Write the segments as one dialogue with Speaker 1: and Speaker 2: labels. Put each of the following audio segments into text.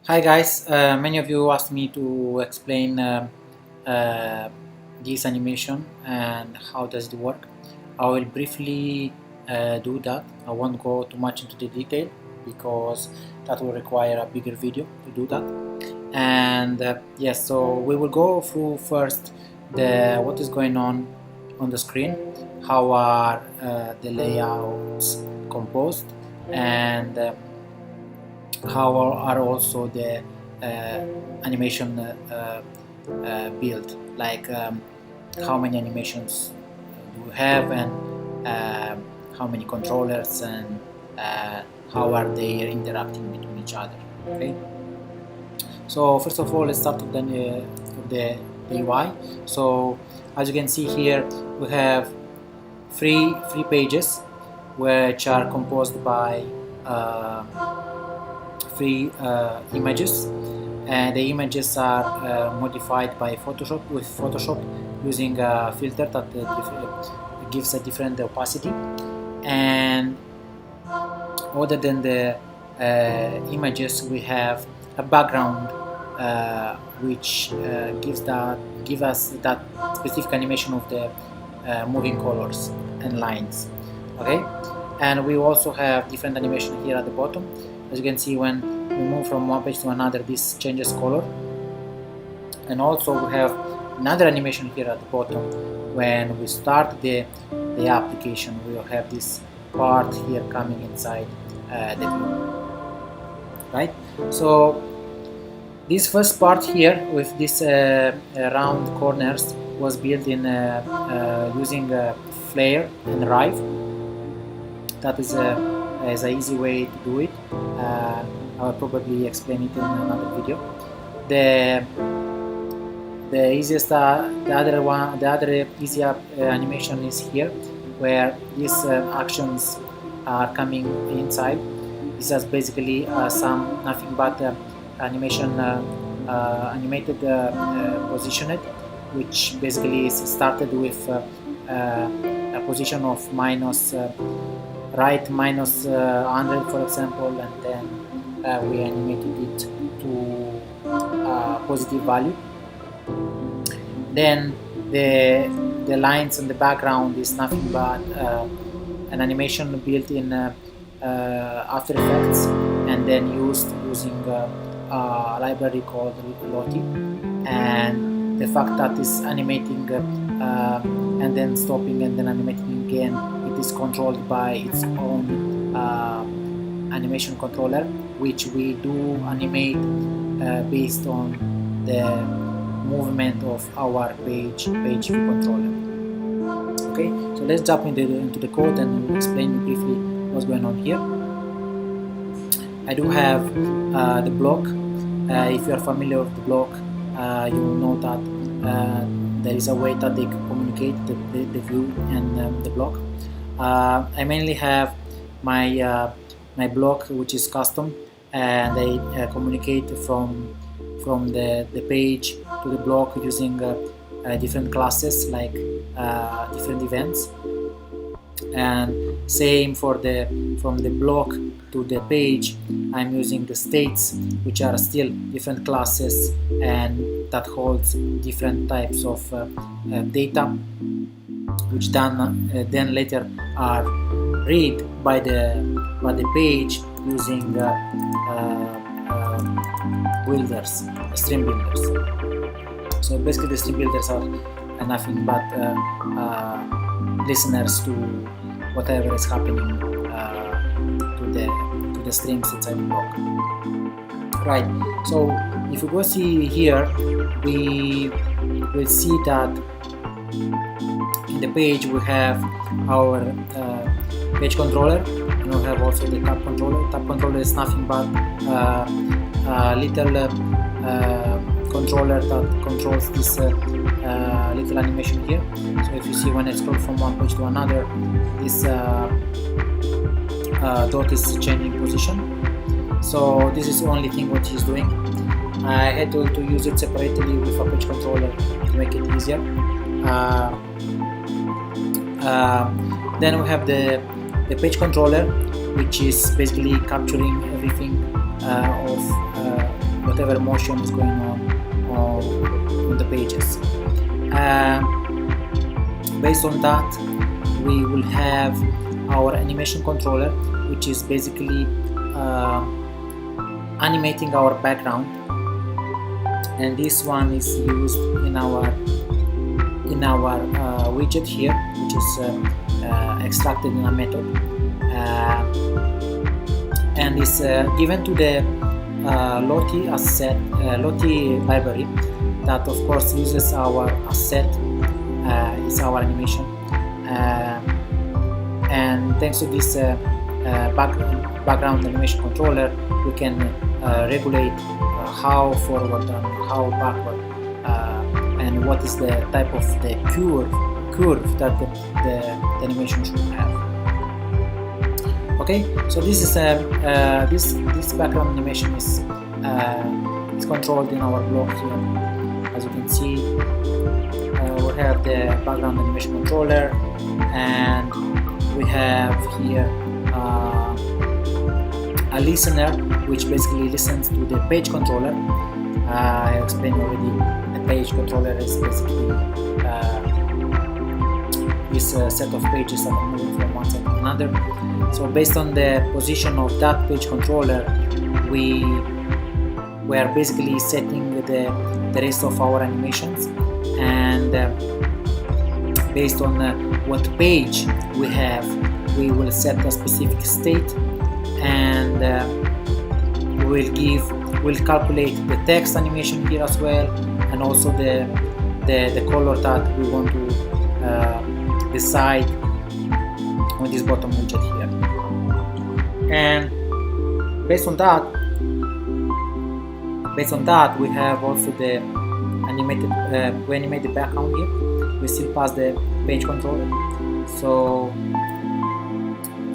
Speaker 1: Hi guys, many of you asked me to explain uh, this animation and how does it work. I will briefly do that. I won't go too much into the detail because that will require a bigger video to do that. And yes, so we will go through first what is going on the screen, how are the layouts composed, and how are also the animation build, like how many animations do you have, and how many controllers, and how are they interacting between each other. Okay, so first of all, let's start with the UI. So as you can see here, we have three pages which are composed by three images, and the images are modified by Photoshop using a filter that gives a different opacity. And other than the images, we have a background which give us that specific animation of the moving colors and lines. Okay, and we also have different animation here at the bottom. As you can see, when we move from one page to another, this changes color. And also we have another animation here at the bottom. When we start the application, we will have this part here coming inside the view, right? So this first part here with this round corners was built in using Flare and Rive. That is an easy way to do it. I'll probably explain it in another video. The easiest, the other easier animation is here, where these actions are coming inside. This is basically nothing but animation animated positioned, which basically is started with a position of minus right minus 100, for example, and then we animated it to positive value. Then the lines in the background is nothing but an animation built in After Effects, and then using a library called Lottie. And the fact that is animating and then stopping and then animating again, it is controlled by its own animation controller, which we do animate based on the movement of our page view controller. Okay, so let's jump into the code and explain briefly what's going on here. I do have the block. If you are familiar with the block, you will know that there is a way that they communicate the view and the block. I mainly have my my block, which is custom, and they communicate from the page to the block using different classes, like different events. And same for from the block to the page, I'm using the states, which are still different classes and that holds different types of data, which then later are read by the page using builders, stream builders. So basically the stream builders are nothing but listeners to whatever is happening to the streams inside the block. Right, so if you go see here, we will see that in the page we have our page controller, and we have also the tab controller. Tab controller is nothing but a little controller that controls this little animation here. So if you see, when I scroll from one page to another, this dot is changing position. So this is the only thing what he's doing. I had to use it separately with a page controller to make it easier. Then we have the page controller, which is basically capturing everything of whatever motion is going on the pages. Based on that, we will have our animation controller, which is basically animating our background, and this one is used in our widget here, which is extracted in a method, and is given to the Lottie asset, Lottie library, that of course uses our asset, is our animation, and thanks to this background animation controller, we can regulate how forward and how backward, and what is the type of the curve that the animation should have. Okay, so this is this background animation is controlled in our block here. As you can see, we have the background animation controller, and we have here a listener, which basically listens to the page controller. I explained already, the page controller is basically this set of pages that are moving from one side to another. So based on the position of that page controller, we are basically setting the rest of our animations, and based on what page we have, we will set a specific state, and we'll calculate the text animation here as well, and also the color that we want to decide on this bottom widget here. And based on that, we have also the animated. We animate the background here. We still pass the page controller. So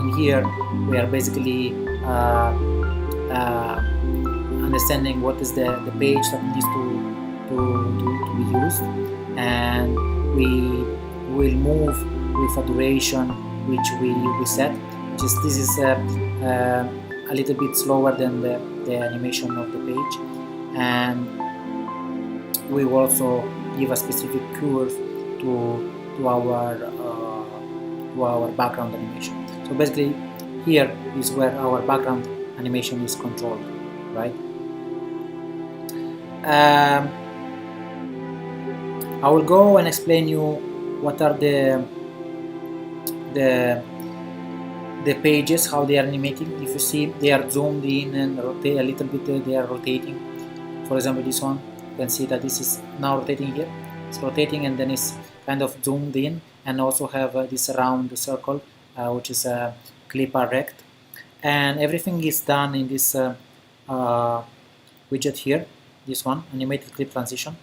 Speaker 1: in here, we are basically understanding what is the page that needs to be used, and we will move with a duration which we set. This is a little bit slower than the animation of the page, and we will also give a specific curve to our background animation. So basically, here is where our background animation is controlled, right? I will go and explain you what are the pages, how they are animating. If you see, they are zoomed in and rotate a little bit, they are rotating. For example, this one, you can see that this is now rotating here. It's rotating, and then it's kind of zoomed in, and also have this round circle, which is a clip art rect, and everything is done in this widget here, this one, animated clip transition,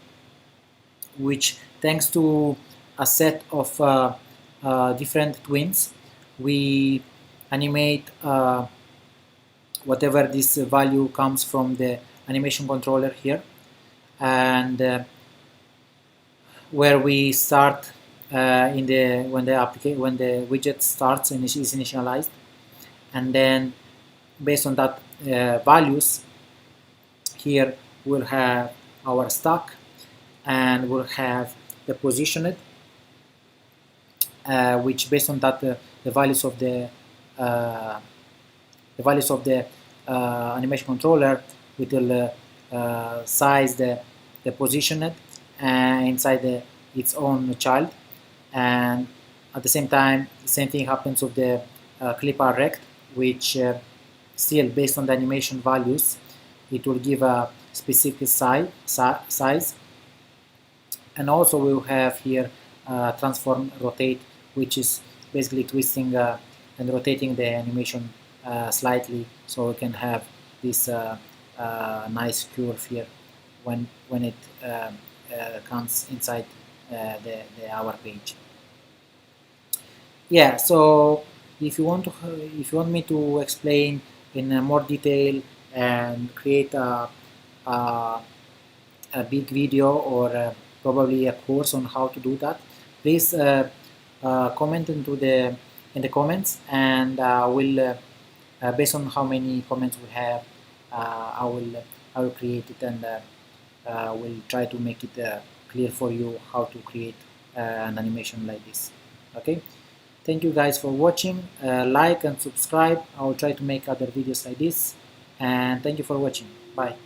Speaker 1: which thanks to a set of different twins, we animate whatever this value comes from the animation controller here, and where we start when the widget starts and is initialized, and then based on that values, here we'll have our stack, and we'll have the positioned, which based on that the values of the animation controller, we will size the positioned inside its own child, and at the same time the same thing happens with the clip art rect, which still based on the animation values, it will give a specific size, and also we will have here transform rotate, which is basically twisting and rotating the animation slightly, so we can have this nice curve here when it comes inside our page. Yeah, so if you want me to explain in more detail and create a big video, or probably a course on how to do that, please comment in the comments, and will based on how many comments we have, I I will create it, and we'll try to make it clear for you how to create an animation like this. Okay, thank you guys for watching. Like and subscribe. I will try to make other videos like this, and thank you for watching. Bye.